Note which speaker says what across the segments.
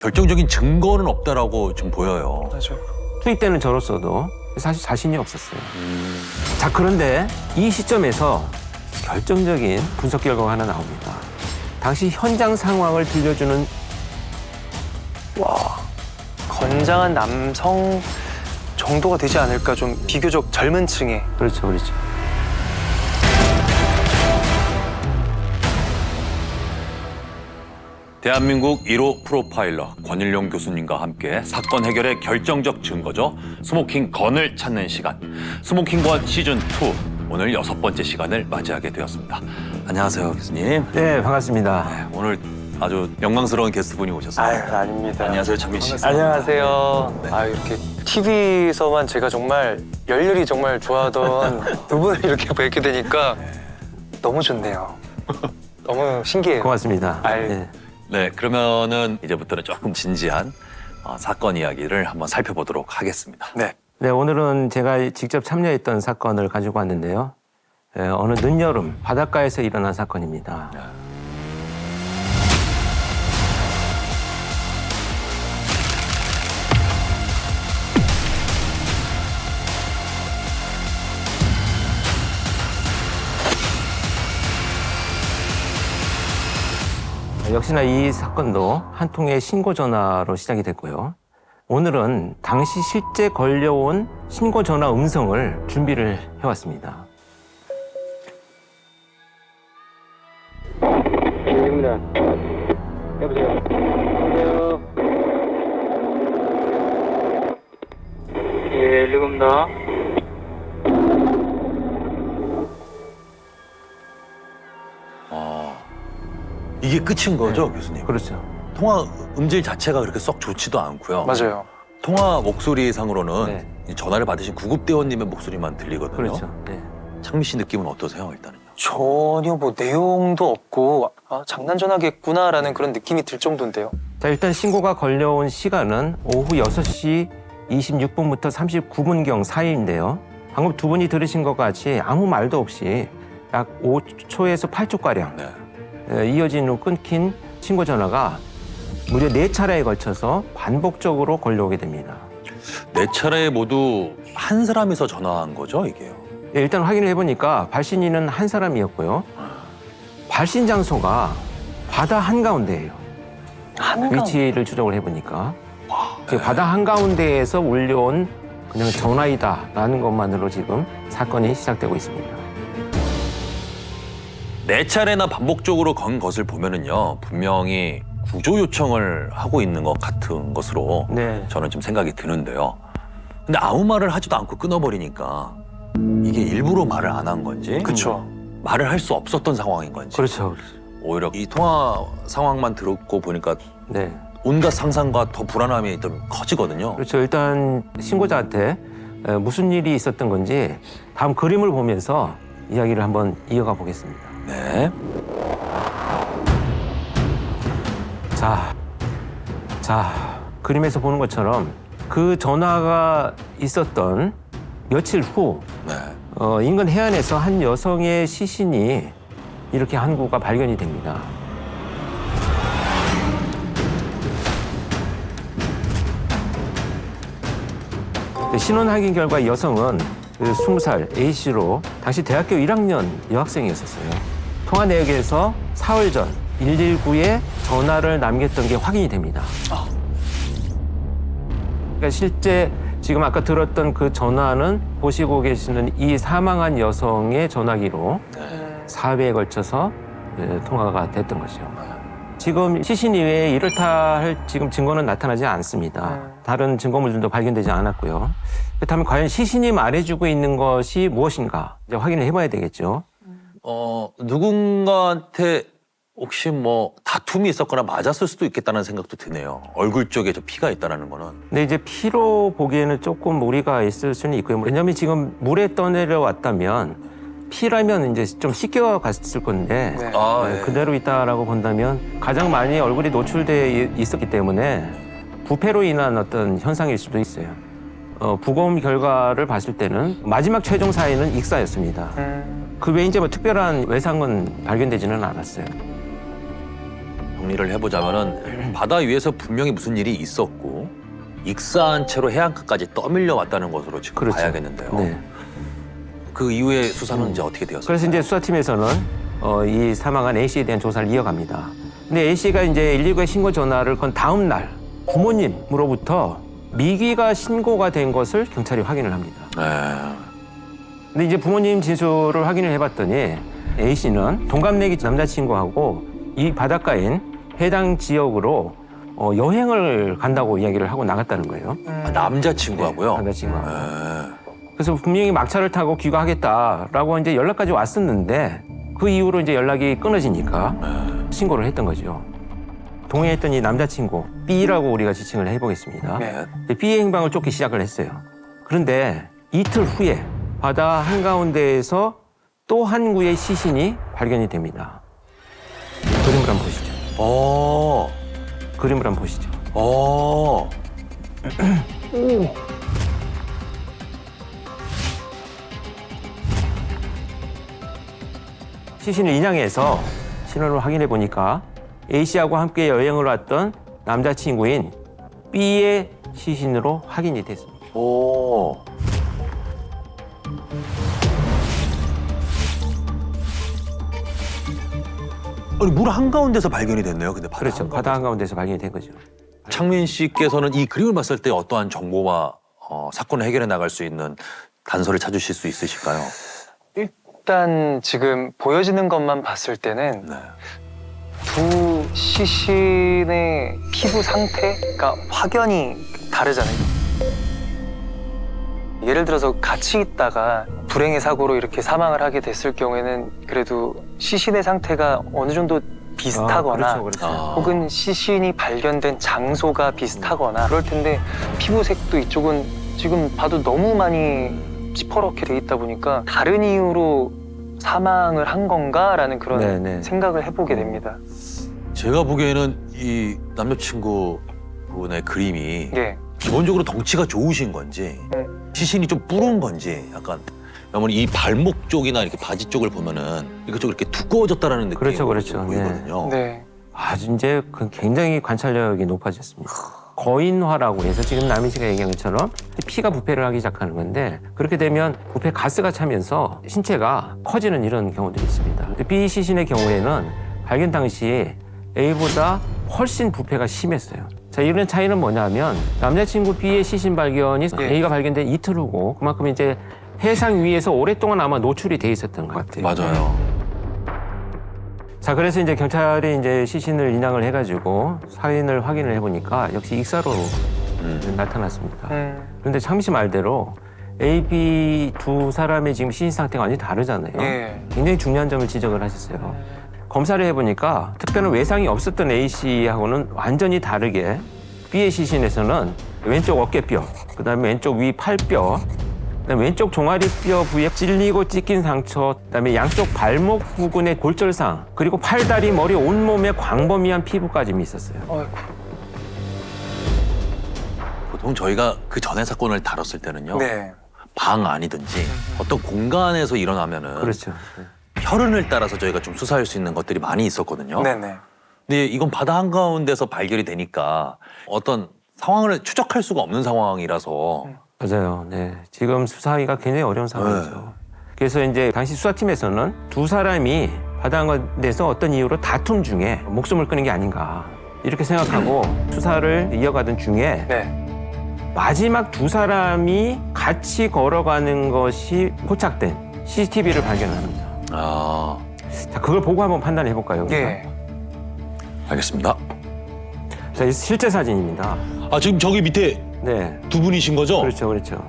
Speaker 1: 결정적인 증거는 없다라고 좀 보여요.
Speaker 2: 맞아요.
Speaker 3: 투입 때는 저로서도 사실 자신이 없었어요. 자, 그런데 이 시점에서 결정적인 분석 결과가 하나 나옵니다. 당시 현장 상황을 들려주는
Speaker 2: 건장한 남성 정도가 되지 않을까, 좀 비교적 젊은 층에.
Speaker 3: 그렇죠.
Speaker 1: 대한민국 1호 프로파일러 권일용 교수님과 함께 사건 해결의 결정적 증거죠. 스모킹 건을 찾는 시간. 스모킹 건 시즌2 오늘 6번째 시간을 맞이하게 되었습니다. 안녕하세요, 교수님.
Speaker 3: 네, 반갑습니다.
Speaker 1: 오늘 아주 영광스러운 게스트분이 오셨어요.
Speaker 2: 아유, 아닙니다.
Speaker 1: 안녕하세요, 장민 씨.
Speaker 2: 안녕하세요.
Speaker 1: 네.
Speaker 2: 이렇게 TV에서만 제가 정말 열렬히 정말 좋아하던 두 분을 이렇게 뵙게 되니까 너무 좋네요. 너무 신기해요.
Speaker 3: 고맙습니다.
Speaker 2: 아유.
Speaker 3: 네.
Speaker 1: 네, 그러면은 이제부터는 조금 진지한 사건 이야기를 한번 살펴보도록 하겠습니다.
Speaker 2: 네.
Speaker 3: 네, 오늘은 제가 직접 참여했던 사건을 가지고 왔는데요. 어느 늦여름 바닷가에서 일어난 사건입니다. 역시나 이 사건도 한 통의 신고 전화로 시작이 됐고요. 오늘은 당시 실제 걸려온 신고 전화 음성을 준비를 해왔습니다.
Speaker 4: 여기입니다. 여보세요. 여보세요. 예, 119입니다.
Speaker 1: 이게 끝인 거죠, 교수님?
Speaker 3: 그렇죠.
Speaker 1: 통화 음질 자체가 그렇게 썩 좋지도 않고요.
Speaker 2: 맞아요.
Speaker 1: 통화 목소리상으로는
Speaker 3: 네.
Speaker 1: 이 전화를 받으신 구급대원님의 목소리만 들리거든요.
Speaker 3: 그렇죠. 네.
Speaker 1: 창민 씨 느낌은 어떠세요, 일단은요?
Speaker 2: 전혀 뭐 내용도 없고 장난 전화겠구나라는 그런 느낌이 들 정도인데요.
Speaker 3: 자, 일단 신고가 걸려온 시간은 오후 6시 26분부터 39분경 사이인데요. 방금 두 분이 들으신 것 같이 아무 말도 없이 약 5초에서 8초가량
Speaker 1: 네.
Speaker 3: 이어진 후 끊긴 신고 전화가 무려 4차례에 걸쳐서 반복적으로 걸려오게 됩니다.
Speaker 1: 4차례 모두 한 사람이서 전화한 거죠, 이게요?
Speaker 3: 네, 일단 확인을 해보니까 발신인은 한 사람이었고요. 발신 장소가 바다 한가운데예요. 위치를 추적을 해보니까 바다 한가운데에서 울려온 그냥 전화이다라는 것만으로 지금 사건이 시작되고 있습니다.
Speaker 1: 4차례나 반복적으로 건 것을 보면은요, 분명히 구조 요청을 하고 있는 것 같은 것으로
Speaker 3: 네.
Speaker 1: 저는 좀 생각이 드는데요. 근데 아무 말을 하지도 않고 끊어버리니까 이게 일부러 말을 안 한 건지
Speaker 2: 그렇죠.
Speaker 1: 말을 할 수 없었던 상황인 건지
Speaker 3: 그렇죠.
Speaker 1: 오히려 이 통화 상황만 들었고 보니까
Speaker 3: 네.
Speaker 1: 온갖 상상과 더 불안함이 좀 커지거든요.
Speaker 3: 그렇죠. 일단 신고자한테 무슨 일이 있었던 건지 다음 그림을 보면서 이야기를 한번 이어가 보겠습니다.
Speaker 1: 네.
Speaker 3: 자, 그림에서 보는 것처럼 그 전화가 있었던 며칠 후
Speaker 1: 네.
Speaker 3: 인근 해안에서 한 여성의 시신이 이렇게 한 구가 발견이 됩니다. 신원 확인 결과 이 여성은 20살 A씨로 당시 대학교 1학년 여학생이었어요. 통화 내역에서 사흘 전 119에 전화를 남겼던 게 확인이 됩니다. 그러니까 실제 지금 아까 들었던 그 전화는 보시고 계시는 이 사망한 여성의 전화기로 4회에 걸쳐서 통화가 됐던 것이죠. 지금 시신 이외에 이렇다 할 지금 증거는 나타나지 않습니다. 다른 증거물들도 발견되지 않았고요. 그렇다면 과연 시신이 말해주고 있는 것이 무엇인가 이제 확인을 해봐야 되겠죠.
Speaker 1: 누군가한테 혹시 뭐 다툼이 있었거나 맞았을 수도 있겠다는 생각도 드네요. 얼굴 쪽에 저 피가 있다는 거는.
Speaker 3: 근데 이제 피로 보기에는 조금 무리가 있을 수는 있고요. 왜냐하면 지금 물에 떠내려왔다면 피라면 이제 좀 씻겨갔을 건데
Speaker 2: 네.
Speaker 1: 네.
Speaker 3: 그대로 있다라고 본다면 가장 많이 얼굴이 노출돼 있었기 때문에 부패로 인한 어떤 현상일 수도 있어요. 부검 결과를 봤을 때는 마지막 최종 사인은 익사였습니다. 그 외에 이제 뭐 특별한 외상은 발견되지는 않았어요.
Speaker 1: 정리를 해보자면은 바다 위에서 분명히 무슨 일이 있었고 익사한 채로 해안가까지 떠밀려 왔다는 것으로 지금
Speaker 3: 그렇죠.
Speaker 1: 봐야겠는데요.
Speaker 3: 네.
Speaker 1: 그 이후에 수사는 이제 어떻게 되었어요?
Speaker 3: 그래서 이제 수사팀에서는 이 사망한 A 씨에 대한 조사를 이어갑니다. 근데 A 씨가 이제 119에 신고 전화를 건 다음 날 부모님으로부터 미기가 신고가 된 것을 경찰이 확인을 합니다.
Speaker 1: 네.
Speaker 3: 근데 이제 부모님 진술을 확인을 해봤더니 A 씨는 동갑내기 남자친구하고 이 바닷가인 해당 지역으로 여행을 간다고 이야기를 하고 나갔다는 거예요.
Speaker 1: 아, 남자친구하고요?
Speaker 3: 남자친구하고.
Speaker 1: 네.
Speaker 3: 그래서 분명히 막차를 타고 귀가하겠다라고 이제 연락까지 왔었는데 그 이후로 이제 연락이 끊어지니까 신고를 했던 거죠. 동행했던 이 남자친구 B라고 우리가 지칭을 해보겠습니다.
Speaker 2: 네.
Speaker 3: B의 행방을 쫓기 시작을 했어요. 그런데 이틀 후에 바다 한가운데에서 또 한 구의 시신이 발견이 됩니다. 그림을 한번 보시죠. 그림을 한번 보시죠. 시신을 인양해서 신원을 확인해 보니까 A 씨하고 함께 여행을 왔던 남자친구인 B의 시신으로 확인이 됐습니다.
Speaker 1: 오. 아니 물 한가운데서 발견이 됐네요. 근데 바다
Speaker 3: 그렇죠. 바다 한가운데서 발견이 된 거죠.
Speaker 1: 창민 씨께서는 이 그림을 봤을 때 어떠한 정보와 사건을 해결해 나갈 수 있는 단서를 찾으실 수 있으실까요?
Speaker 2: 일단 지금 보여지는 것만 봤을 때는
Speaker 1: 네.
Speaker 2: 두 시신의 피부 상태가 확연히 다르잖아요. 예를 들어서 같이 있다가 불행의 사고로 이렇게 사망을 하게 됐을 경우에는 그래도 시신의 상태가 어느 정도 비슷하거나
Speaker 3: 그렇죠.
Speaker 2: 혹은 시신이 발견된 장소가 비슷하거나 그럴 텐데 피부색도 이쪽은 지금 봐도 너무 많이 시퍼렇게 돼 있다 보니까 다른 이유로 사망을 한 건가라는 그런
Speaker 3: 네네.
Speaker 2: 생각을 해보게 됩니다.
Speaker 1: 제가 보기에는 이 남자친구 분의 그림이
Speaker 2: 네.
Speaker 1: 기본적으로 덩치가 좋으신 건지 시신이 좀 뿌른 건지 약간 왜냐면 이 발목 쪽이나 이렇게 바지 쪽을 보면은 이쪽 이렇게 두꺼워졌다는 느낌이
Speaker 3: 그렇죠, 그렇죠.
Speaker 1: 보이거든요.
Speaker 2: 네.
Speaker 3: 아주 이제 굉장히 관찰력이 높아졌습니다. 거인화라고 해서 지금 남인 씨가 얘기한 것처럼 피가 부패를 하기 시작하는 건데 그렇게 되면 부패 가스가 차면서 신체가 커지는 이런 경우들이 있습니다. 근데 B 시신의 경우에는 발견 당시 A보다 훨씬 부패가 심했어요. 자, 이런 차이는 뭐냐면 남자친구 B의 시신 발견이 A가 발견된 이틀 후고 그만큼 이제 해상 위에서 오랫동안 아마 노출이 돼 있었던 것 같아요.
Speaker 1: 맞아요.
Speaker 3: 자, 그래서 이제 경찰이 이제 시신을 인양을 해가지고 사인을 확인을 해보니까 역시 익사로 나타났습니다. 그런데 창민 씨 말대로 A, B 두 사람의 지금 시신 상태가 완전히 다르잖아요.
Speaker 2: 네.
Speaker 3: 굉장히 중요한 점을 지적을 하셨어요. 검사를 해보니까 특별한 외상이 없었던 A 씨하고는 완전히 다르게 B의 시신에서는 왼쪽 어깨뼈, 그다음에 왼쪽 위 팔뼈, 그다음에 왼쪽 종아리뼈 부위에 찔리고 찢긴 상처, 그다음에 양쪽 발목 부근의 골절상, 그리고 팔다리, 머리, 온몸에 광범위한 피부까지 있었어요.
Speaker 2: 어이구.
Speaker 1: 보통 저희가 그 전에 사건을 다뤘을 때는요.
Speaker 2: 네.
Speaker 1: 방 안이든지 어떤 공간에서 일어나면은
Speaker 3: 그렇죠.
Speaker 1: 혈흔을 따라서 저희가 좀 수사할 수 있는 것들이 많이 있었거든요.
Speaker 2: 네네.
Speaker 1: 근데 이건 바다 한가운데서 발견이 되니까 어떤 상황을 추적할 수가 없는 상황이라서
Speaker 3: 맞아요. 네. 지금 수사하기가 굉장히 어려운 상황이죠.
Speaker 1: 네.
Speaker 3: 그래서 이제 당시 수사팀에서는 두 사람이 바다 한가운데서 어떤 이유로 다툼 중에 목숨을 끊은 게 아닌가 이렇게 생각하고 수사를 이어가던 중에
Speaker 2: 네.
Speaker 3: 마지막 두 사람이 같이 걸어가는 것이 포착된 CCTV를 발견합니다.
Speaker 1: 아,
Speaker 3: 자, 그걸 보고 한번 판단해 볼까요? 우리가?
Speaker 2: 예.
Speaker 1: 알겠습니다.
Speaker 3: 자, 이 실제 사진입니다.
Speaker 1: 아, 지금 저기 밑에
Speaker 3: 네.
Speaker 1: 두 분이신 거죠?
Speaker 3: 그렇죠, 그렇죠.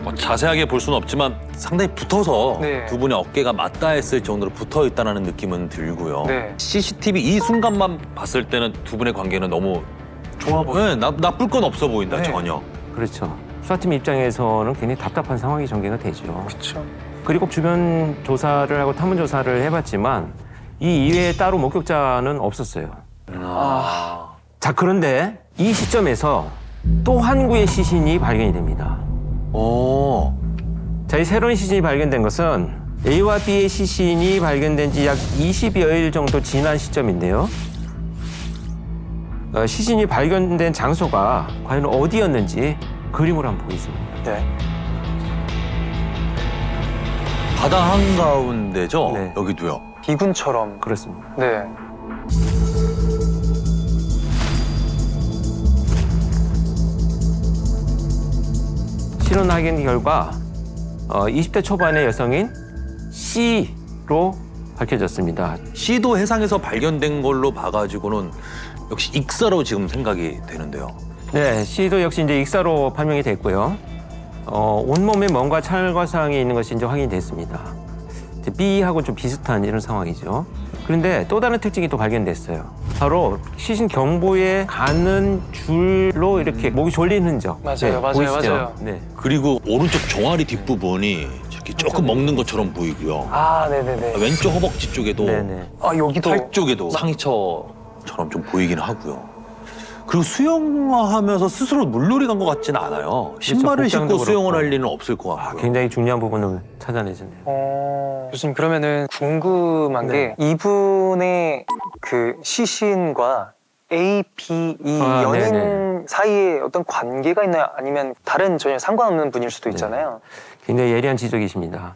Speaker 1: 뭐 자세하게 볼 수는 없지만 상당히 붙어서
Speaker 2: 네.
Speaker 1: 두 분의 어깨가 맞닿아 했을 정도로 붙어 있다는 느낌은 들고요.
Speaker 2: 네.
Speaker 1: CCTV 이 순간만 봤을 때는 두 분의 관계는 너무 좋아 보여요. 네, 나쁠 건 없어 보인다,
Speaker 2: 네.
Speaker 1: 전혀.
Speaker 3: 그렇죠. 수사팀 입장에서는 굉장히 답답한 상황이 전개가 되죠.
Speaker 2: 그렇죠.
Speaker 3: 그리고 주변 조사를 하고 탐문 조사를 해봤지만 이 이외에 따로 목격자는 없었어요.
Speaker 2: 아.
Speaker 3: 자, 그런데 이 시점에서 또 한 구의 시신이 발견이 됩니다.
Speaker 1: 오.
Speaker 3: 자, 이 새로운 시신이 발견된 것은 A와 B의 시신이 발견된 지 약 20여일 정도 지난 시점인데요. 시신이 발견된 장소가 과연 어디였는지 그림으로 한번 보겠습니다.
Speaker 2: 네.
Speaker 1: 바다 한가운데죠?
Speaker 3: 네.
Speaker 1: 여기도요.
Speaker 2: 비군처럼.
Speaker 3: 그렇습니다.
Speaker 2: 네.
Speaker 3: 실온 확인 결과 20대 초반의 여성인 C로 밝혀졌습니다.
Speaker 1: C도 해상에서 발견된 걸로 봐가지고는 역시 익사로 지금 생각이 되는데요.
Speaker 3: 네, C도 역시 이제 익사로 판명이 됐고요. 온몸에 뭔가 찰과상이 있는 것이 이제 확인이 됐습니다. 이제 B하고 좀 비슷한 이런 상황이죠. 그런데 또 다른 특징이 또 발견됐어요. 바로 시신 경부에 가는 줄로 이렇게 목이 졸린 흔적.
Speaker 2: 맞아요, 맞아요,
Speaker 3: 보이시죠?
Speaker 2: 맞아요.
Speaker 3: 네.
Speaker 1: 그리고 오른쪽 종아리 뒷부분이 이렇게 조금 먹는 것처럼 보이고요.
Speaker 2: 아, 네네네.
Speaker 1: 왼쪽 허벅지 쪽에도
Speaker 3: 네네.
Speaker 2: 아, 여기도.
Speaker 1: 팔 쪽에도 상처처럼 좀 보이긴 하고요. 그리고 수영하면서 스스로 물놀이 간 것 같지는 않아요. 신발을 신고
Speaker 3: 복장도
Speaker 1: 수영을 할
Speaker 3: 그렇고.
Speaker 1: 리는 없을 것 같고요.
Speaker 3: 굉장히 중요한 부분을 찾아내셨네요.
Speaker 2: 교수님, 그러면은 궁금한
Speaker 3: 네.
Speaker 2: 게 이분의 그 시신과 A, B, 이
Speaker 3: 아,
Speaker 2: 연인
Speaker 3: 네네.
Speaker 2: 사이에 어떤 관계가 있나요? 아니면 다른 전혀 상관없는 분일 수도
Speaker 3: 네.
Speaker 2: 있잖아요.
Speaker 3: 굉장히 예리한 지적이십니다.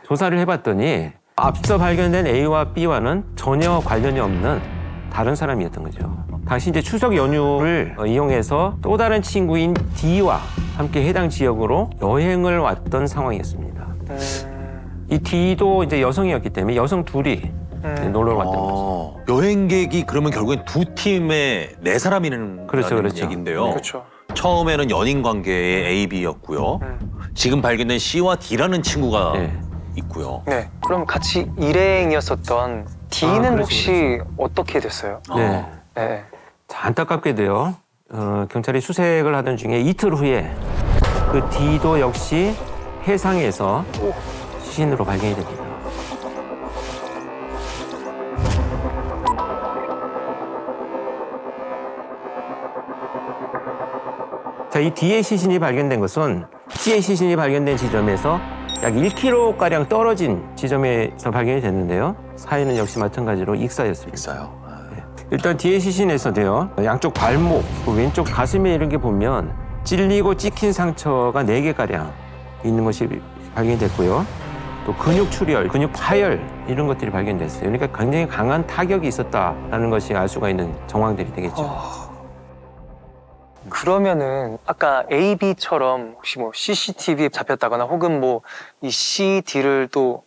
Speaker 3: 조사를 해봤더니 앞서 발견된 A와 B와는 전혀 관련이 없는 다른 사람이었던 거죠. 당시 이제 추석 연휴를 이용해서 또 다른 친구인 D와 함께 해당 지역으로 여행을 왔던 상황이었습니다. 이 D도 이제 여성이었기 때문에 여성 둘이 놀러 왔던 거죠.
Speaker 1: 여행객이 그러면 결국엔 두 팀에 네 사람이라는
Speaker 3: 그렇죠, 그렇죠.
Speaker 1: 얘기인데요.
Speaker 2: 그렇죠.
Speaker 1: 처음에는 연인 관계의 A, B였고요. 지금 발견된 C와 D라는 친구가
Speaker 3: 네.
Speaker 1: 있고요.
Speaker 2: 네. 그럼 같이 일행이었었던 D는
Speaker 3: 그렇죠,
Speaker 2: 혹시 어떻게 됐어요?
Speaker 3: 네.
Speaker 2: 네.
Speaker 3: 자, 안타깝게도요. 경찰이 수색을 하던 중에 이틀 후에 그 D도 역시 해상에서 시신으로 발견이 됩니다. 자, 이 D의 시신이 발견된 것은 C의 시신이 발견된 지점에서 약 1km가량 떨어진 지점에서 발견이 됐는데요. 사인은 역시 마찬가지로 익사였습니다.
Speaker 1: 있어요.
Speaker 3: 일단 D의 시신에서도요. 양쪽 발목, 그 왼쪽 가슴에 이런 게 보면 찔리고 찍힌 상처가 4개가량 있는 것이 발견이 됐고요. 또 근육 출혈, 근육 파열 이런 것들이 발견됐어요. 그러니까 굉장히 강한 타격이 있었다라는 것이 알 수가 있는 정황들이 되겠죠.
Speaker 2: 그러면은 아까 A, B처럼 혹시 뭐 CCTV에 잡혔다거나 혹은 뭐 이 C, D를 또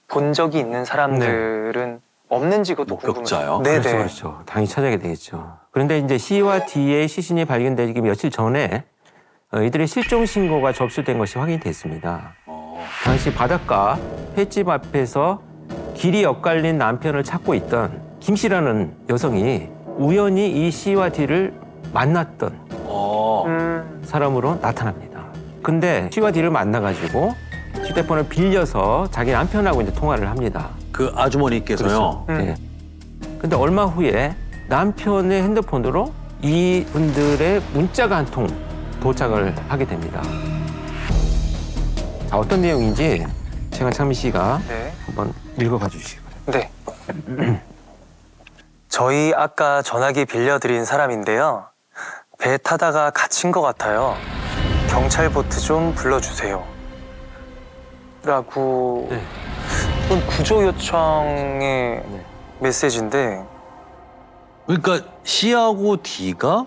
Speaker 2: 본 적이 있는 사람들은 없는지 그것도
Speaker 1: 목격자요?
Speaker 2: 궁금해요. 네네.
Speaker 3: 그렇죠, 그렇죠. 당연히 찾아야 되겠죠. 그런데 이제 C와 D의 시신이 발견되기 며칠 전에 이들의 실종 신고가 접수된 것이 확인됐습니다. 당시 바닷가 횟집 앞에서 길이 엇갈린 남편을 찾고 있던 김 씨라는 여성이 우연히 이 C와 D를 만났던 사람으로 나타납니다. 근데 C와 D를 만나가지고 휴대폰을 빌려서 자기 남편하고 이제 통화를 합니다.
Speaker 1: 그 아주머니께서요.
Speaker 3: 네. 근데 얼마 후에 남편의 핸드폰으로 이분들의 문자가 한 통 도착을 하게 됩니다. 자, 어떤 내용인지 최강창민 씨가
Speaker 2: 네.
Speaker 3: 한번 읽어가 주시기 바랍니다.
Speaker 2: 네. 저희 아까 전화기 빌려드린 사람인데요. 배 타다가 갇힌 것 같아요. 경찰 보트 좀 불러주세요. 라고
Speaker 3: 네.
Speaker 2: 이건 구조 요청의
Speaker 3: 네.
Speaker 2: 메시지인데
Speaker 1: 그러니까 C하고 D가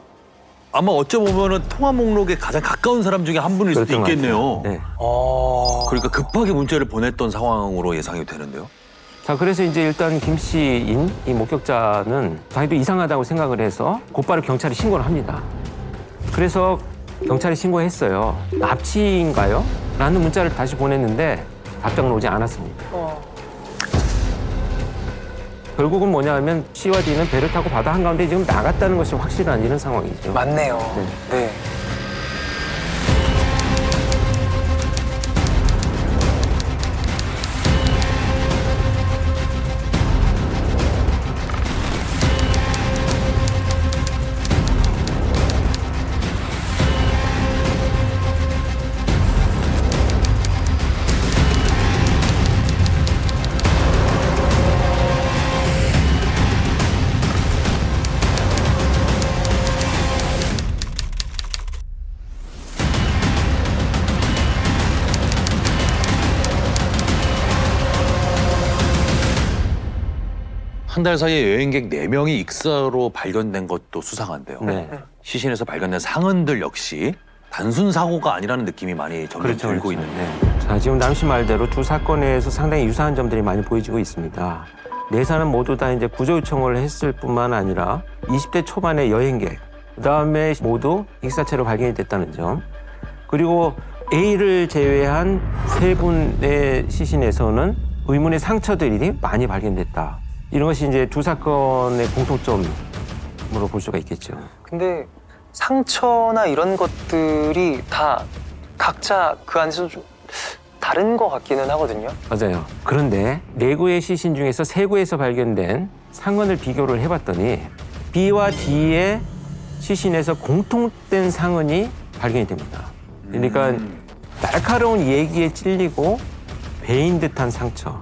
Speaker 1: 아마 어쩌보면은 통화 목록에 가장 가까운 사람 중에 한 분일 수도
Speaker 3: 그랬던 것
Speaker 1: 있겠네요.
Speaker 3: 같아요. 네.
Speaker 1: 그러니까 급하게 문자를 보냈던 상황으로 예상이 되는데요.
Speaker 3: 자, 그래서 이제 일단 김 씨인 이 목격자는 자기도 이상하다고 생각을 해서 곧바로 경찰에 신고를 합니다. 그래서 경찰에 신고했어요. 납치인가요? 라는 문자를 다시 보냈는데 답장은 오지 않았습니다. 결국은 뭐냐 하면 C와 D는 배를 타고 바다 한가운데 지금 나갔다는 것이 확실한 이런 상황이죠.
Speaker 2: 맞네요. 네.
Speaker 1: 한 달 사이에 여행객 4명이 익사로 발견된 것도 수상한데요.
Speaker 3: 네.
Speaker 1: 시신에서 발견된 상흔들 역시 단순 사고가 아니라는 느낌이 많이 점점 들고 있는데.
Speaker 3: 네. 자, 지금 남씨 말대로 두 사건에서 상당히 유사한 점들이 많이 보여지고 있습니다. 네 사람 모두 다 이제 구조 요청을 했을 뿐만 아니라 20대 초반의 여행객, 그다음에 모두 익사체로 발견이 됐다는 점. 그리고 A를 제외한 3분의 시신에서는 의문의 상처들이 많이 발견됐다. 이런 것이 이제 두 사건의 공통점으로 볼 수가 있겠죠.
Speaker 2: 근데 상처나 이런 것들이 다 각자 그 안에서 좀 다른 것 같기는 하거든요.
Speaker 3: 맞아요. 그런데 4구의 시신 중에서 3구에서 발견된 상흔을 비교를 해봤더니 B와 D의 시신에서 공통된 상흔이 발견이 됩니다. 그러니까 날카로운 예기에 찔리고 베인 듯한 상처.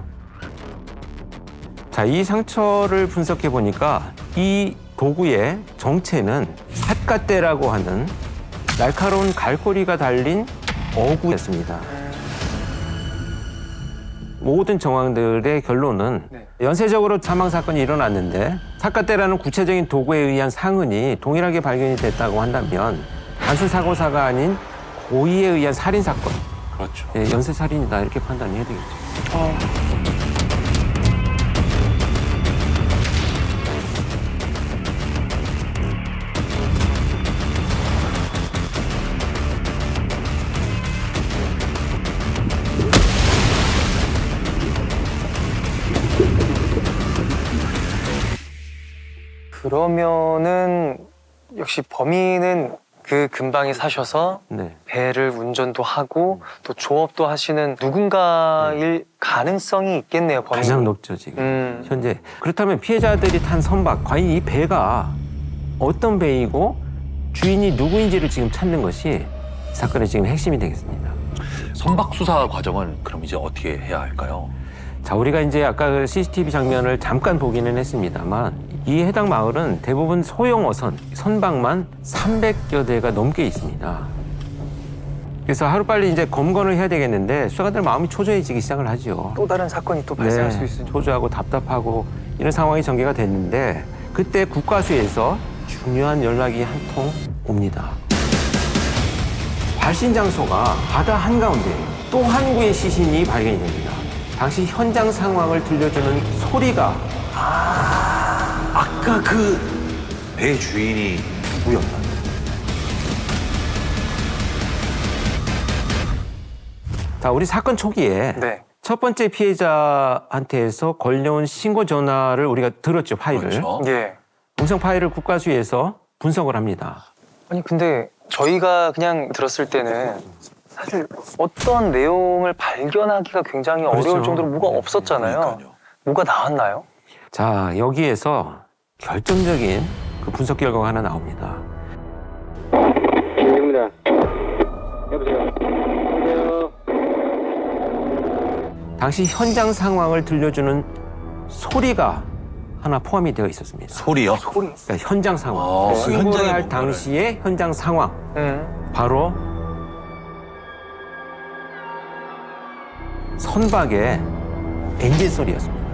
Speaker 3: 자, 이 상처를 분석해 보니까 이 도구의 정체는 삿갓대라고 하는 날카로운 갈고리가 달린 어구였습니다. 모든 정황들의 결론은
Speaker 2: 네.
Speaker 3: 연쇄적으로 사망 사건이 일어났는데 삿갓대라는 구체적인 도구에 의한 상흔이 동일하게 발견이 됐다고 한다면 단순 사고사가 아닌 고의에 의한 살인 사건,
Speaker 1: 그렇죠.
Speaker 3: 연쇄 살인이다 이렇게 판단해야 되겠죠.
Speaker 2: 그러면은 역시 범인은 그 근방에 사셔서
Speaker 3: 네.
Speaker 2: 배를 운전도 하고 또 조업도 하시는 누군가일 가능성이 있겠네요, 범인이.
Speaker 3: 가장 높죠 지금.
Speaker 2: 음.
Speaker 3: 현재. 그렇다면 피해자들이 탄 선박, 과연 이 배가 어떤 배이고 주인이 누구인지를 지금 찾는 것이 사건의 지금 핵심이 되겠습니다.
Speaker 1: 선박 수사 과정은 그럼 이제 어떻게 해야 할까요?
Speaker 3: 자, 우리가 이제 아까 그 CCTV 장면을 잠깐 보기는 했습니다만 이 해당 마을은 대부분 소형 어선, 선박만 300여 대가 넘게 있습니다. 그래서 하루빨리 이제 검거를 해야 되겠는데 수사관들 마음이 초조해지기 시작을 하죠.
Speaker 2: 또 다른 사건이 또 발생할 수 있으니까.
Speaker 3: 초조하고 답답하고 이런 상황이 전개가 됐는데 그때 국과수에서 중요한 연락이 한 통 옵니다. 발신 장소가 바다 한가운데 또 한 구의 시신이 발견이 됩니다. 당시 현장 상황을 들려주는 소리가
Speaker 1: 아까 그 배 주인이 누구였나?
Speaker 3: 자, 우리 사건 초기에
Speaker 2: 네.
Speaker 3: 첫 번째 피해자한테서 걸려온 신고 전화를 우리가 들었죠, 파일을.
Speaker 1: 그렇죠.
Speaker 2: 예.
Speaker 3: 음성 파일을 국과수에서 분석을 합니다.
Speaker 2: 아니 근데 저희가 그냥 들었을 때는 사실 어떤 내용을 발견하기가 굉장히
Speaker 3: 그렇죠.
Speaker 2: 어려울 정도로 뭐가 없었잖아요.
Speaker 1: 그러니까요.
Speaker 2: 뭐가 나왔나요?
Speaker 3: 자, 여기에서 결정적인 그 분석 결과가 하나 나옵니다.
Speaker 4: 김입니다. 여보세요. 여보세요.
Speaker 3: 당시 현장 상황을 들려주는 소리가 하나 포함이 되어 있었습니다.
Speaker 1: 소리요?
Speaker 2: 소리.
Speaker 3: 그러니까 현장 상황.
Speaker 1: 아, 그
Speaker 3: 신고를
Speaker 1: 현장의
Speaker 3: 할
Speaker 1: 뭔가를.
Speaker 3: 당시의 현장 상황. 바로 선박의 엔진 소리였습니다.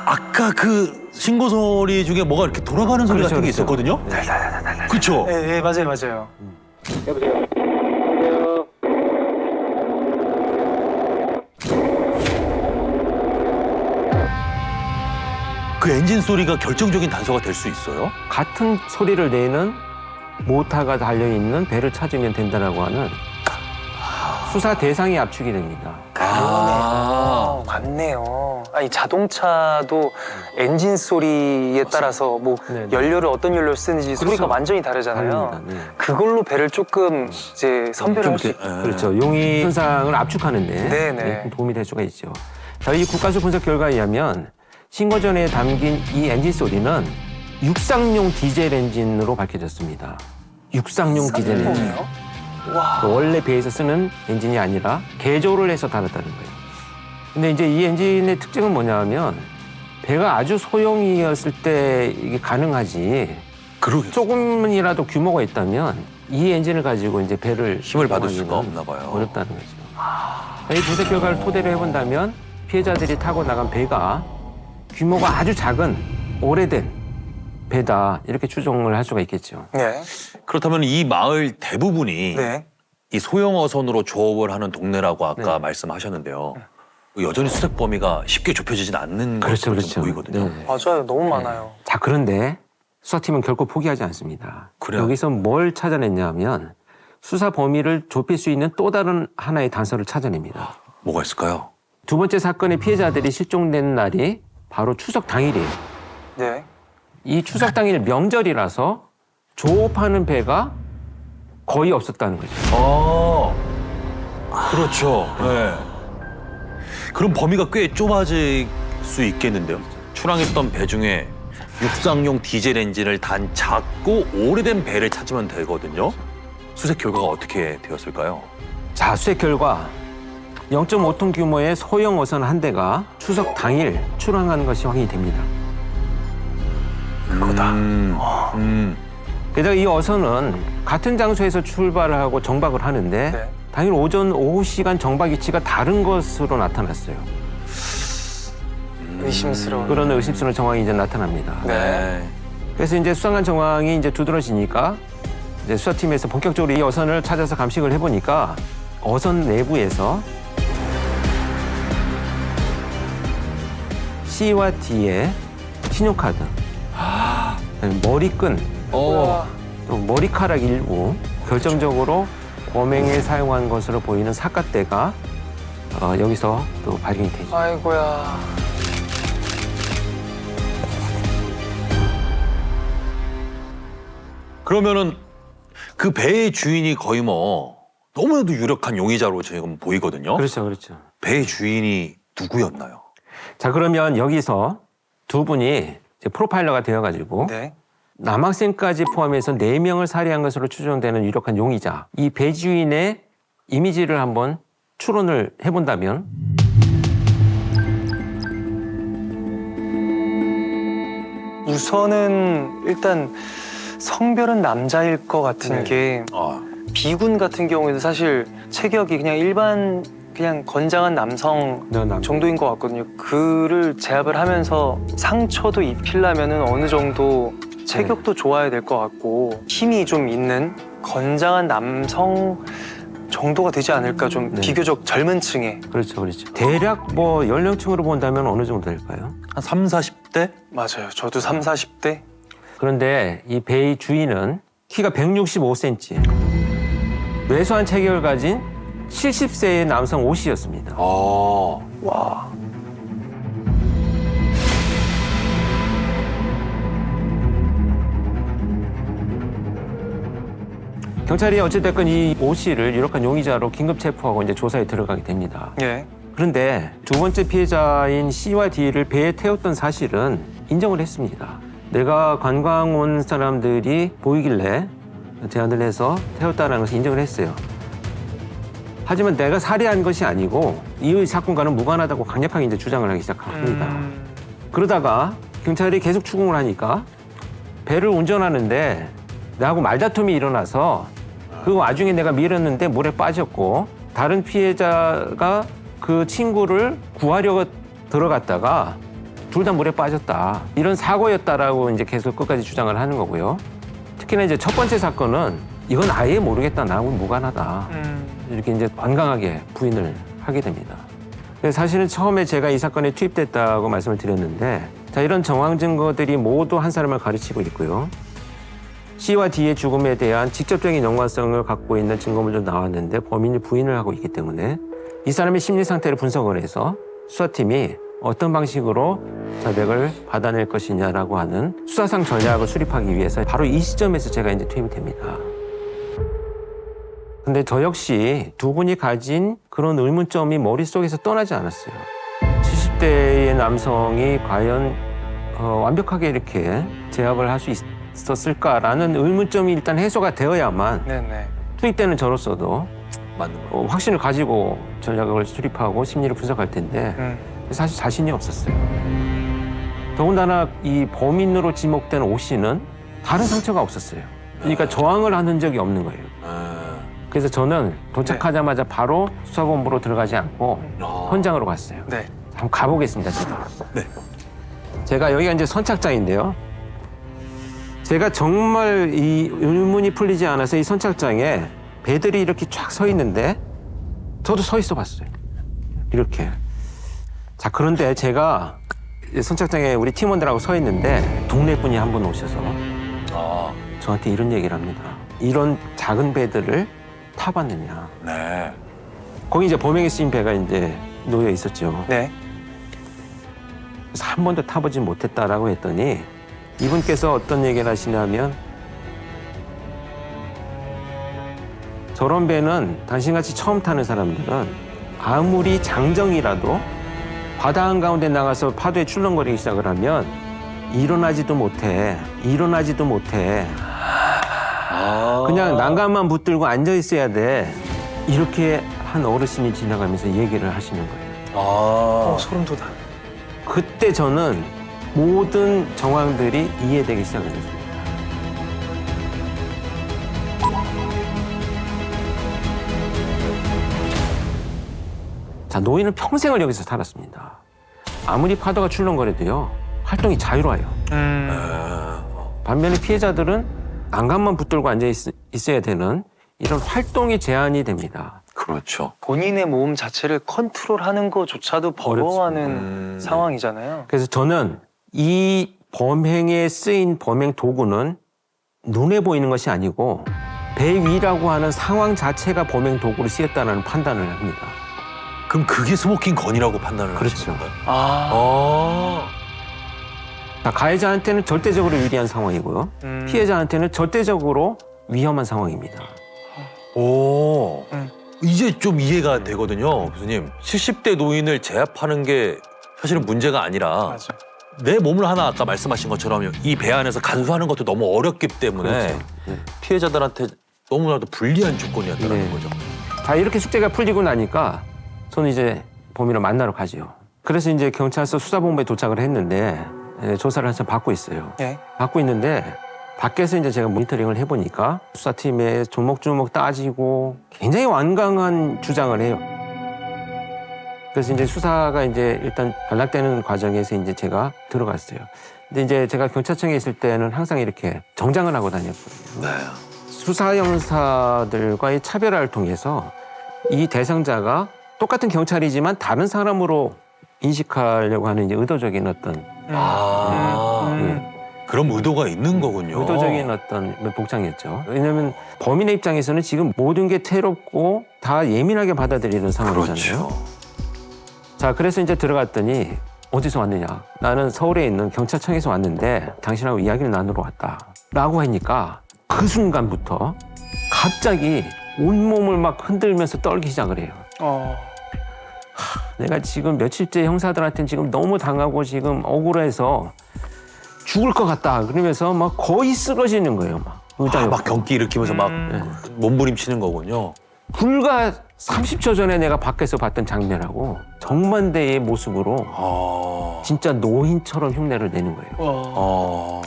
Speaker 1: 아까 그 신고 소리 중에 뭐가 이렇게 돌아가는 소리
Speaker 3: 그렇죠,
Speaker 1: 같은 게
Speaker 3: 그렇죠.
Speaker 1: 있었거든요? 그렇죠.
Speaker 2: 네, 맞아요, 맞아요.
Speaker 4: 여보세요. 여보세요.
Speaker 1: 그 엔진 소리가 결정적인 단서가 될 수 있어요?
Speaker 3: 같은 소리를 내는 모터가 달려있는 배를 찾으면 된다라고 하는 수사 대상이 압축이 됩니다.
Speaker 2: 맞네요. 아니 자동차도 엔진 소리에 따라서 뭐
Speaker 3: 네네.
Speaker 2: 연료를 어떤 연료를 쓰는지 소리가
Speaker 3: 그렇죠.
Speaker 2: 완전히 다르잖아요.
Speaker 3: 다릅니다. 네.
Speaker 2: 그걸로 배를 조금 이제 선별을 할 수 있고.
Speaker 3: 그렇죠. 용의 현상을 압축하는데
Speaker 2: 네네.
Speaker 3: 도움이 될 수가 있죠. 저희 국가수 분석 결과에 의하면 신고 전에 담긴 이 엔진 소리는 육상용 디젤 엔진으로 밝혀졌습니다. 육상용 디젤 엔진.
Speaker 2: 와.
Speaker 3: 원래 배에서 쓰는 엔진이 아니라 개조를 해서 달았다는 거예요. 근데 이제 이 엔진의 특징은 뭐냐면 배가 아주 소형이었을 때 이게 가능하지
Speaker 1: 그러게.
Speaker 3: 조금이라도 규모가 있다면 이 엔진을 가지고 이제 배를
Speaker 1: 힘을 받을 수가
Speaker 3: 이동하기는
Speaker 1: 없나 봐요.
Speaker 3: 어렵다는 거죠. 이 분석 결과를 토대로 해본다면 피해자들이 타고 나간 배가 규모가 아주 작은 오래된 배다 이렇게 추정을 할 수가 있겠죠.
Speaker 2: 네.
Speaker 1: 그렇다면 이 마을 대부분이
Speaker 2: 네.
Speaker 1: 이 소형 어선으로 조업을 하는 동네라고 아까
Speaker 3: 네.
Speaker 1: 말씀하셨는데요. 여전히 수색 범위가 쉽게 좁혀지진 않는
Speaker 3: 그렇죠,
Speaker 1: 것으로 좀
Speaker 3: 그렇죠.
Speaker 1: 보이거든요.
Speaker 3: 네.
Speaker 2: 맞아요. 너무 많아요.
Speaker 3: 자, 그런데 수사팀은 결코 포기하지 않습니다.
Speaker 1: 그래요?
Speaker 3: 여기서 뭘 찾아냈냐면 수사 범위를 좁힐 수 있는 또 다른 하나의 단서를 찾아냅니다.
Speaker 1: 뭐가 있을까요?
Speaker 3: 두 번째 사건의 피해자들이 실종된 날이 바로 추석 당일이에요.
Speaker 2: 네.
Speaker 3: 이 추석 당일 명절이라서 조업하는 배가 거의 없었다는 거죠.
Speaker 1: 그렇죠. 네. 그럼 범위가 꽤 좁아질 수 있겠는데요. 출항했던 배 중에 육상용 디젤 엔진을 단 작고 오래된 배를 찾으면 되거든요. 수색 결과가 어떻게 되었을까요?
Speaker 3: 자, 수색 결과 0.5톤 규모의 소형 어선 한 대가 추석 당일 출항한 것이 확인이 됩니다.
Speaker 1: 그거다.
Speaker 3: 게다가 이 어선은 같은 장소에서 출발을 하고 정박을 하는데
Speaker 2: 네.
Speaker 3: 당일 오전, 오후 시간 정박 위치가 다른 것으로 나타났어요.
Speaker 2: 의심스러운.
Speaker 3: 그런 의심스러운 정황이 이제 나타납니다.
Speaker 2: 네.
Speaker 3: 그래서 이제 수상한 정황이 이제 두드러지니까 이제 수사팀에서 본격적으로 이 어선을 찾아서 감식을 해보니까 어선 내부에서 C와 D의 신용카드, 머리끈,
Speaker 2: 우와.
Speaker 3: 또 머리카락 일부 결정적으로 범행에 사용한 것으로 보이는 사갓대가 여기서 또 발견이 되죠.
Speaker 2: 아이고야.
Speaker 1: 그러면은 그 배의 주인이 거의 뭐 너무나도 유력한 용의자로 지금 보이거든요.
Speaker 3: 그렇죠, 그렇죠.
Speaker 1: 배의 주인이 누구였나요?
Speaker 3: 자, 그러면 여기서 두 분이 이제 프로파일러가 되어가지고
Speaker 2: 네.
Speaker 3: 남학생까지 포함해서 4명을 살해한 것으로 추정되는 유력한 용의자, 이 배주인의 이미지를 한번 추론을 해본다면
Speaker 2: 우선은 일단 성별은 남자일 것 같은
Speaker 3: 네.
Speaker 2: 게
Speaker 1: 아,
Speaker 2: 비군 같은 경우에도 사실 체격이 그냥 일반 그냥 건장한 남성 정도인 것 같거든요. 그를 제압을 하면서 상처도 입히려면은 어느 정도 체격도 좋아야 될 것 같고 힘이 좀 있는 건장한 남성 정도가 되지 않을까. 좀
Speaker 3: 네.
Speaker 2: 비교적 젊은 층에.
Speaker 3: 그렇죠, 그렇죠. 대략 뭐 연령층으로 본다면 어느 정도 될까요?
Speaker 1: 한 3, 40대?
Speaker 2: 맞아요. 저도 3, 40대.
Speaker 3: 그런데 이 배의 주인은 키가 165cm, 왜소한 체격을 가진 70세의 남성 O 씨였습니다.
Speaker 2: 와.
Speaker 3: 경찰이 어찌됐건 이 O 씨를 유력한 용의자로 긴급 체포하고 이제 조사에 들어가게 됩니다.
Speaker 2: 예.
Speaker 3: 그런데 두 번째 피해자인 C와 D를 배에 태웠던 사실은 인정을 했습니다. 내가 관광 온 사람들이 보이길래 제안을 해서 태웠다는 것을 인정을 했어요. 하지만 내가 살해한 것이 아니고 이 사건과는 무관하다고 강력하게 이제 주장을 하기 시작합니다. 그러다가 경찰이 계속 추궁을 하니까 배를 운전하는데 나하고 말다툼이 일어나서 그 와중에 내가 밀었는데 물에 빠졌고 다른 피해자가 그 친구를 구하려고 들어갔다가 둘 다 물에 빠졌다. 이런 사고였다라고 이제 계속 끝까지 주장을 하는 거고요. 특히나 이제 첫 번째 사건은 이건 아예 모르겠다. 나하고는 무관하다. 이렇게 이제 완강하게 부인을 하게 됩니다. 사실은 처음에 제가 이 사건에 투입됐다고 말씀을 드렸는데 자, 이런 정황 증거들이 모두 한 사람을 가르치고 있고요. C와 D의 죽음에 대한 직접적인 연관성을 갖고 있는 증거물도 나왔는데 범인이 부인을 하고 있기 때문에 이 사람의 심리 상태를 분석을 해서 수사팀이 어떤 방식으로 자백을 받아낼 것이냐라고 하는 수사상 전략을 수립하기 위해서 바로 이 시점에서 제가 이제 투입이 됩니다. 근데 저 역시 두 분이 가진 그런 의문점이 머릿속에서 떠나지 않았어요. 70대의 남성이 과연 완벽하게 이렇게 제압을 할 수 있었을까라는 의문점이 일단 해소가 되어야만
Speaker 2: 네네.
Speaker 3: 투입되는 저로서도
Speaker 1: 맞는 거.
Speaker 3: 확신을 가지고 전략을 수립하고 심리를 분석할 텐데 사실 자신이 없었어요. 더군다나 이 범인으로 지목된 O 씨는 다른 상처가 없었어요. 그러니까 저항을 한 흔적이 없는 거예요. 그래서 저는 도착하자마자 바로 수사본부로 들어가지 않고 현장으로 갔어요.
Speaker 2: 네.
Speaker 3: 한번 가보겠습니다, 제가.
Speaker 1: 네.
Speaker 3: 제가 여기가 이제 선착장인데요. 제가 정말 이 의문이 풀리지 않아서 이 선착장에 배들이 이렇게 쫙 서 있는데 저도 서 있어 봤어요. 이렇게. 자, 그런데 제가 선착장에 우리 팀원들하고 서 있는데 동네 분이 한 분 오셔서
Speaker 1: 아,
Speaker 3: 저한테 이런 얘기를 합니다. 이런 작은 배들을 타봤느냐.
Speaker 1: 네.
Speaker 3: 거기 이제 범행에 쓰인 배가 이제 놓여 있었죠.
Speaker 2: 네.
Speaker 3: 그래서 한 번도 타보지 못했다라고 했더니 이분께서 어떤 얘기를 하시냐면 저런 배는 당신같이 처음 타는 사람들은 아무리 장정이라도 바다 한가운데 나가서 파도에 출렁거리기 시작을 하면 일어나지도 못해.
Speaker 1: 아.
Speaker 3: 그냥 난간만 붙들고 앉아 있어야 돼. 이렇게 한 어르신이 지나가면서 얘기를 하시는 거예요.
Speaker 1: 아.
Speaker 2: 소름 돋아.
Speaker 3: 그때 저는 모든 정황들이 이해되기 시작을 했습니다. 자, 노인은 평생을 여기서 살았습니다. 아무리 파도가 출렁거려도요, 활동이 자유로워요. 반면에 피해자들은 난간만 붙들고 앉아 있어야 되는 이런 활동이 제한이 됩니다.
Speaker 1: 그렇죠.
Speaker 2: 본인의 몸 자체를 컨트롤하는 것조차도 버거워하는 상황이잖아요.
Speaker 3: 그래서 저는 이 범행에 쓰인 범행 도구는 눈에 보이는 것이 아니고 배 위라고 하는 상황 자체가 범행 도구로 쓰였다는 판단을 합니다.
Speaker 1: 그럼 그게 스모킹 건이라고 판단을
Speaker 3: 그렇죠.
Speaker 1: 하시는 건가요?
Speaker 2: 아.
Speaker 3: 자, 가해자한테는 절대적으로 유리한 상황이고요. 피해자한테는 절대적으로 위험한 상황입니다.
Speaker 1: 오.
Speaker 2: 음.
Speaker 1: 이제 좀 이해가 되거든요, 교수님. 70대 노인을 제압하는 게 사실은 문제가 아니라
Speaker 2: 맞아.
Speaker 1: 내 몸을 하나 아까 말씀하신 것처럼 이 배 안에서 간수하는 것도 너무 어렵기 때문에
Speaker 3: 그렇죠. 네.
Speaker 1: 피해자들한테 너무나도 불리한 조건이었다는
Speaker 3: 네.
Speaker 1: 거죠.
Speaker 3: 자, 이렇게 숙제가 풀리고 나니까 저는 이제 범인을 만나러 가지요. 그래서 이제 경찰서 수사본부에 도착을 했는데 조사를 한참 받고 있어요.
Speaker 2: 예.
Speaker 3: 받고 있는데 밖에서 이제 제가 모니터링을 해보니까 수사팀에 조목조목 따지고 굉장히 완강한 주장을 해요. 그래서 이제 수사가 이제 일단 연락되는 과정에서 이제 제가 들어갔어요. 근데 이제 제가 경찰청에 있을 때는 항상 이렇게 정장을 하고 다녔거든요.
Speaker 1: 네.
Speaker 3: 수사 형사들과의 차별화를 통해서 이 대상자가 똑같은 경찰이지만 다른 사람으로 인식하려고 하는 이제 의도적인 어떤
Speaker 1: 그런 의도가 있는 거군요.
Speaker 3: 의도적인 어떤 복장이었죠. 왜냐하면 범인의 입장에서는 지금 모든 게 태롭고 다 예민하게 받아들이는 상황이잖아요.
Speaker 1: 그렇죠.
Speaker 3: 자, 그래서 이제 들어갔더니 어디서 왔느냐? 나는 서울에 있는 경찰청에서 왔는데 당신하고 이야기를 나누러 왔다. 라고 하니까 그 순간부터 갑자기 온몸을 막 흔들면서 떨기 시작을 해요. 내가 지금 며칠째 형사들한테는 지금 너무 당하고 지금 억울해서 죽을 것 같다. 그러면서 막 거의 쓰러지는 거예요. 막 의자에
Speaker 1: 막 경기 일으키면서 막 몸부림치는 거군요.
Speaker 3: 불과 30초 전에 내가 밖에서 봤던 장면하고 정반대의 모습으로 진짜 노인처럼 흉내를 내는 거예요.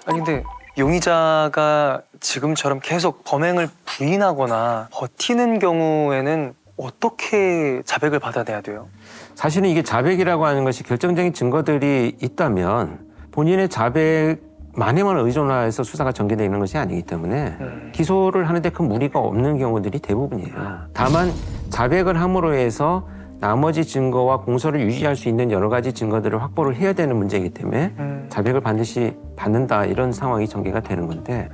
Speaker 2: 아니 근데 용의자가 지금처럼 계속 범행을 부인하거나 버티는 경우에는 어떻게 자백을 받아내야 돼요?
Speaker 3: 사실은 이게 자백이라고 하는 것이 결정적인 증거들이 있다면 본인의 자백만에만 의존해서 수사가 전개되는 것이 아니기 때문에 기소를 하는데 큰 무리가 없는 경우들이 대부분이에요. 다만 자백을 함으로 해서 나머지 증거와 공소를 유지할 수 있는 여러 가지 증거들을 확보를 해야 되는 문제이기 때문에 자백을 반드시 받는다 이런 상황이 전개가 되는 건데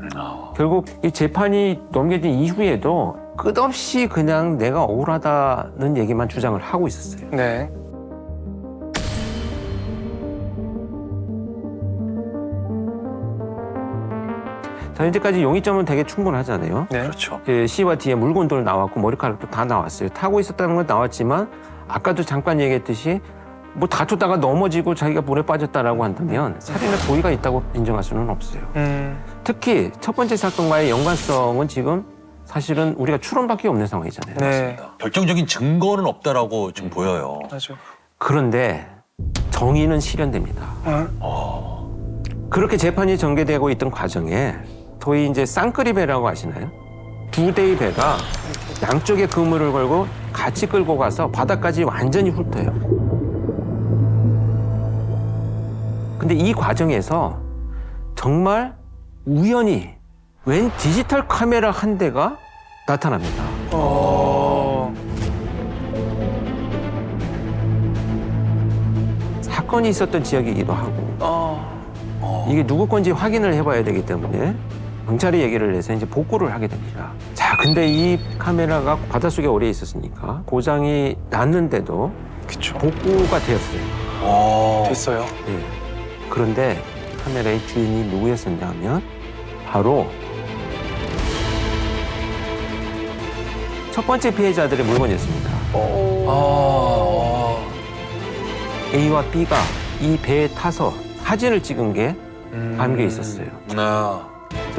Speaker 3: 결국 이 재판이 넘겨진 이후에도 끝없이 그냥 내가 억울하다는 얘기만 주장을 하고 있었어요.
Speaker 2: 네.
Speaker 3: 자, 현재까지 용의점은 되게 충분하잖아요.
Speaker 2: 네.
Speaker 1: 그렇죠.
Speaker 3: C와 D에 물건들 나왔고 머리카락도 다 나왔어요. 타고 있었다는 건 나왔지만 아까도 잠깐 얘기했듯이 뭐 다투다가 넘어지고 자기가 물에 빠졌다라고 한다면 살인의 고의가 있다고 인정할 수는 없어요. 특히 첫 번째 사건과의 연관성은 지금 사실은 우리가 추론밖에 없는 상황이잖아요.
Speaker 2: 네.
Speaker 1: 결정적인 증거는 없다라고 좀 보여요.
Speaker 2: 맞아.
Speaker 3: 그런데 정의는 실현됩니다. 그렇게 재판이 전개되고 있던 과정에 소위 이제 쌍끌이 배라고 아시나요? 두 대의 배가 양쪽에 그물을 걸고 같이 끌고 가서 바다까지 완전히 훑어요. 근데 이 과정에서 정말 우연히 웬 디지털 카메라 한 대가 나타납니다. 사건이 있었던 지역이기도 하고 이게 누구 건지 확인을 해봐야 되기 때문에 경찰이 얘기를 해서 이제 복구를 하게 됩니다. 자, 근데 이 카메라가 바닷속에 오래 있었으니까 고장이 났는데도
Speaker 2: 그쵸.
Speaker 3: 복구가 되었어요.
Speaker 2: 됐어요.
Speaker 3: 예. 그런데 카메라의 주인이 누구였었냐 하면 바로 첫 번째 피해자들의 물건이었습니다. A와 B가 이 배에 타서 사진을 찍은 게 담겨 있었어요. 그래서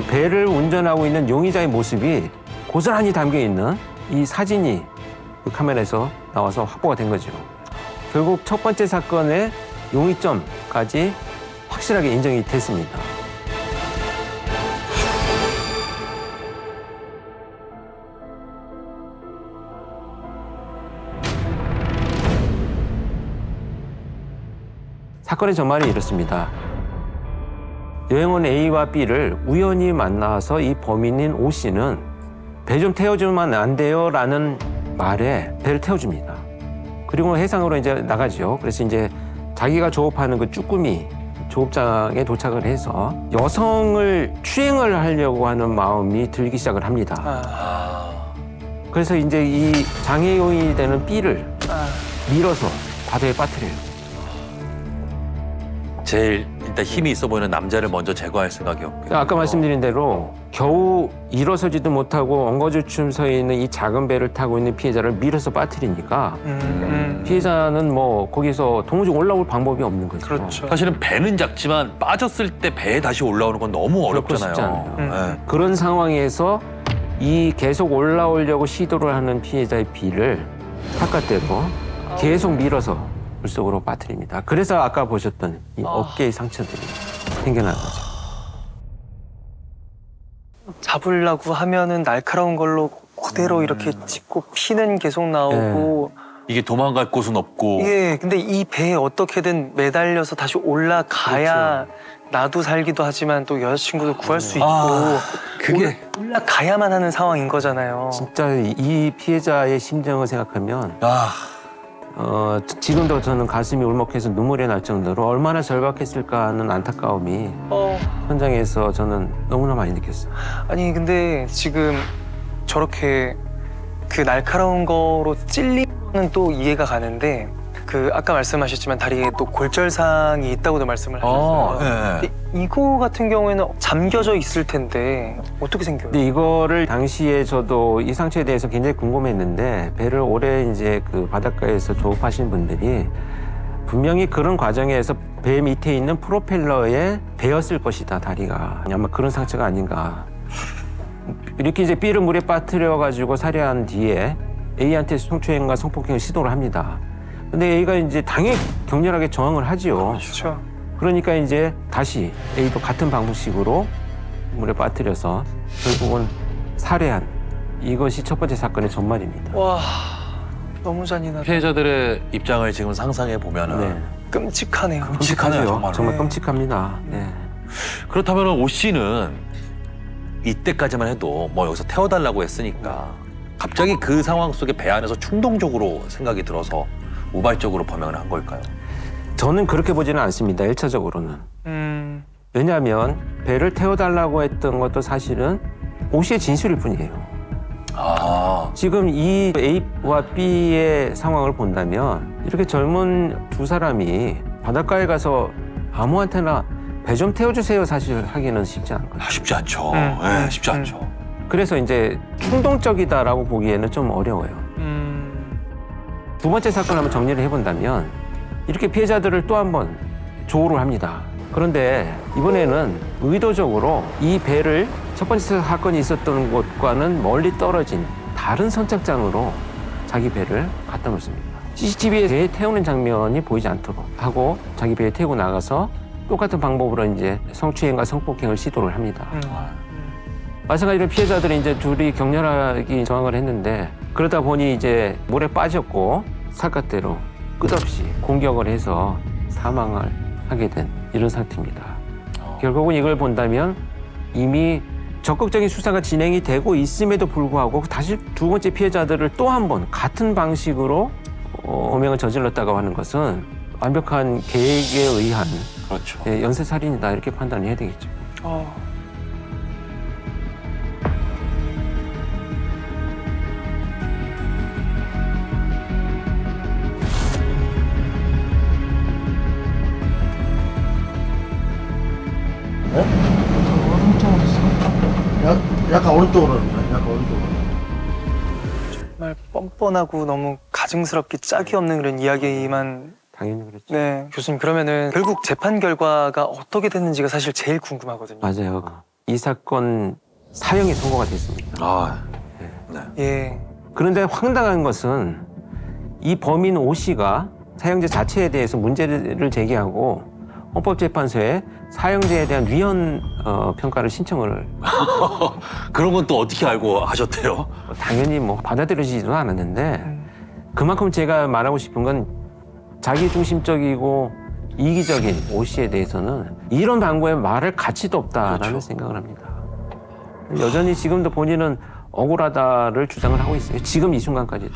Speaker 3: 배를 운전하고 있는 용의자의 모습이 고스란히 담겨 있는 이 사진이 그 카메라에서 나와서 확보가 된 거죠. 결국 첫 번째 사건의 용의점까지 확실하게 인정이 됐습니다. 사건의 전말이 이렇습니다. 여행원 A와 B를 우연히 만나서 이 범인인 O 씨는 배 좀 태워주면 안 돼요? 라는 말에 배를 태워줍니다. 그리고 해상으로 이제 나가죠. 그래서 이제 자기가 조업하는 그 쭈꾸미 조업장에 도착을 해서 여성을 추행을 하려고 하는 마음이 들기 시작을 합니다. 그래서 이제 이 장애 요인이 되는 B를 밀어서 바다에 빠뜨려요.
Speaker 1: 제일 일단 힘이 있어 보이는 남자를 먼저 제거할 생각이었고.
Speaker 3: 아까 말씀드린 대로 겨우 일어서지도 못하고 엉거주춤 서 있는 이 작은 배를 타고 있는 피해자를 밀어서 빠뜨리니까 피해자는 뭐 거기서 도무지 올라올 방법이 없는 거죠.
Speaker 2: 그렇죠.
Speaker 1: 사실은 배는 작지만 빠졌을 때 배에 다시 올라오는 건 너무
Speaker 3: 그렇고
Speaker 1: 어렵잖아요.
Speaker 3: 쉽지 않아요.
Speaker 1: 네.
Speaker 3: 그런 상황에서 이 계속 올라오려고 시도를 하는 피해자의 B를 바깥대로 계속 밀어서 물속으로 빠뜨립니다. 그래서 아까 보셨던 이 어깨의 상처들이 생겨난 거죠.
Speaker 2: 잡으려고 하면은 날카로운 걸로 그대로 이렇게 찍고 피는 계속 나오고.
Speaker 1: 이게 도망갈 곳은 없고.
Speaker 2: 예, 근데 이 배에 어떻게든 매달려서 다시 올라가야 나도 살기도 하지만 또 여자친구도 구할 수 있고
Speaker 1: 그게
Speaker 2: 올라가야만 하는 상황인 거잖아요.
Speaker 3: 진짜 이 피해자의 심정을 생각하면 지금도 저는 가슴이 울먹해서 눈물이 날 정도로 얼마나 절박했을까 하는 안타까움이 현장에서 저는 너무나 많이 느꼈어요.
Speaker 2: 아니 근데 지금 저렇게 그 날카로운 거로 찔리는 또 이해가 가는데 그 아까 말씀하셨지만 다리에 또 골절상이 있다고도 말씀을 하셨어요.
Speaker 1: 네.
Speaker 2: 근데 이거 같은 경우에는 잠겨져 있을 텐데 어떻게 생겨요?
Speaker 3: 근데 이거를 당시에 저도 이 상처에 대해서 굉장히 궁금했는데 배를 오래 이제 그 바닷가에서 조업하신 분들이 분명히 그런 과정에서 배 밑에 있는 프로펠러에 베었을 것이다, 다리가. 아마 그런 상처가 아닌가. 이렇게 이제 B를 물에 빠뜨려 가지고 살해한 뒤에 A한테 성추행과 성폭행을 시도를 합니다. 근데 A가 이제 당연히 격렬하게 저항을 하지요.
Speaker 2: 그렇죠.
Speaker 3: 그러니까 이제 다시 A도 같은 방식으로 물에 빠뜨려서 결국은 살해한 이것이 첫 번째 사건의 전말입니다.
Speaker 2: 와 너무 잔인하다.
Speaker 1: 피해자들의 입장을 지금 상상해 보면은
Speaker 3: 네.
Speaker 2: 끔찍하네요.
Speaker 1: 끔찍하네요, 정말로.
Speaker 3: 정말
Speaker 2: 네.
Speaker 3: 끔찍합니다. 네.
Speaker 1: 그렇다면 오 씨는 이때까지만 해도 뭐 여기서 태워달라고 했으니까 갑자기 그 상황 속에 배 안에서 충동적으로 생각이 들어서 우발적으로 범행을 한 걸까요?
Speaker 3: 저는 그렇게 보지는 않습니다. 1차적으로는. 왜냐하면 배를 태워달라고 했던 것도 사실은 오 씨의 진술일 뿐이에요. 지금 이 A와 B의 상황을 본다면 이렇게 젊은 두 사람이 바닷가에 가서 아무한테나 배 좀 태워주세요 사실 하기는 쉽지 않거든요.
Speaker 1: 쉽지 않죠. 네, 쉽지 않죠.
Speaker 3: 그래서 이제 충동적이다라고 보기에는 좀 어려워요. 두 번째 사건을 한번 정리를 해본다면 이렇게 피해자들을 또 한 번 조우를 합니다. 그런데 이번에는 의도적으로 이 배를 첫 번째 사건이 있었던 곳과는 멀리 떨어진 다른 선착장으로 자기 배를 갖다 놓습니다. CCTV에 배에 태우는 장면이 보이지 않도록 하고 자기 배에 태우고 나가서 똑같은 방법으로 이제 성추행과 성폭행을 시도를 합니다. 마찬가지로 피해자들이 이제 둘이 격렬하게 저항을 했는데 그러다 보니 이제 물에 빠졌고 살갗대로 끝없이 공격을 해서 사망을 하게 된 이런 상태입니다. 결국은 이걸 본다면 이미 적극적인 수사가 진행이 되고 있음에도 불구하고 다시 두 번째 피해자들을 또 한 번 같은 방식으로 범행을 저질렀다고 하는 것은 완벽한 계획에 의한
Speaker 1: 그렇죠.
Speaker 3: 연쇄살인이다 이렇게 판단해야 되겠죠.
Speaker 5: 오른쪽으로 있어. 약간 오른쪽으로 합니다. 약간 오른쪽으로.
Speaker 2: 정말 뻔뻔하고 너무 가증스럽게 짝이 없는 그런 이야기만.
Speaker 3: 당연히 그렇죠.
Speaker 2: 네, 교수님 그러면은 결국 재판 결과가 어떻게 됐는지가 사실 제일 궁금하거든요.
Speaker 3: 맞아요. 이 사건 사형이 선고가 됐습니다.
Speaker 1: 아,
Speaker 2: 예,
Speaker 3: 그런데 황당한 것은 이 범인 O 씨가 사형제 자체에 대해서 문제를 제기하고 헌법재판소에 사형제에 대한 위헌 평가를 신청을
Speaker 1: 그런 건 또 어떻게 알고 하셨대요?
Speaker 3: 당연히 뭐 받아들여지지도 않았는데 그만큼 제가 말하고 싶은 건 자기중심적이고 이기적인 O 씨에 대해서는 이런 방법에 말할 가치도 없다라는
Speaker 1: 그렇죠.
Speaker 3: 생각을 합니다. 여전히 지금도 본인은 억울하다를 주장을 하고 있어요. 지금 이 순간까지도.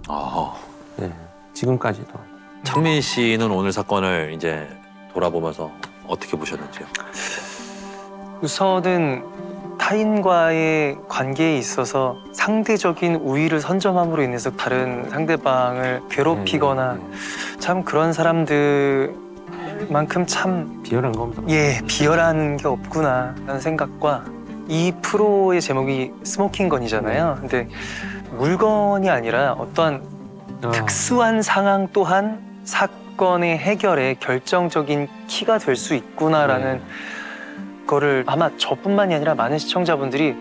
Speaker 1: 아,
Speaker 3: 네, 지금까지도.
Speaker 1: 창민 씨는 오늘 사건을 이제 돌아보면서 어떻게 보셨는지요?
Speaker 2: 우선은 타인과의 관계에 있어서 상대적인 우위를 선점함으로 인해서 다른 상대방을 괴롭히거나
Speaker 3: 네.
Speaker 2: 참 그런 사람들만큼 참
Speaker 3: 비열한 겁니다.
Speaker 2: 비열한 게 없구나 라는 생각과 이 프로의 제목이 스모킹건이잖아요. 근데 물건이 아니라 어떠한 특수한 상황 또한 사건의 해결에 결정적인 키가 될 수 있구나라는 거를 아마 저뿐만이 아니라 많은 시청자분들이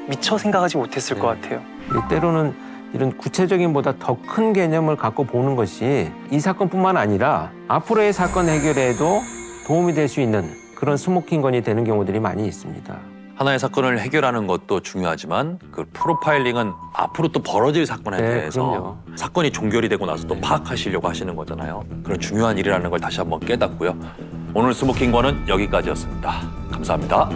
Speaker 2: 미처 생각하지 못했을 것 같아요.
Speaker 3: 때로는 이런 구체적인보다 더 큰 개념을 갖고 보는 것이 이 사건뿐만 아니라 앞으로의 사건 해결에도 도움이 될 수 있는 그런 스모킹건이 되는 경우들이 많이 있습니다.
Speaker 1: 하나의 사건을 해결하는 것도 중요하지만 그 프로파일링은 앞으로 또 벌어질 사건에
Speaker 3: 네,
Speaker 1: 대해서
Speaker 3: 그럼요.
Speaker 1: 사건이 종결이 되고 나서 또 파악하시려고 하시는 거잖아요. 그런 중요한 일이라는 걸 다시 한번 깨닫고요. 오늘 스모킹건은 여기까지였습니다. 감사합니다.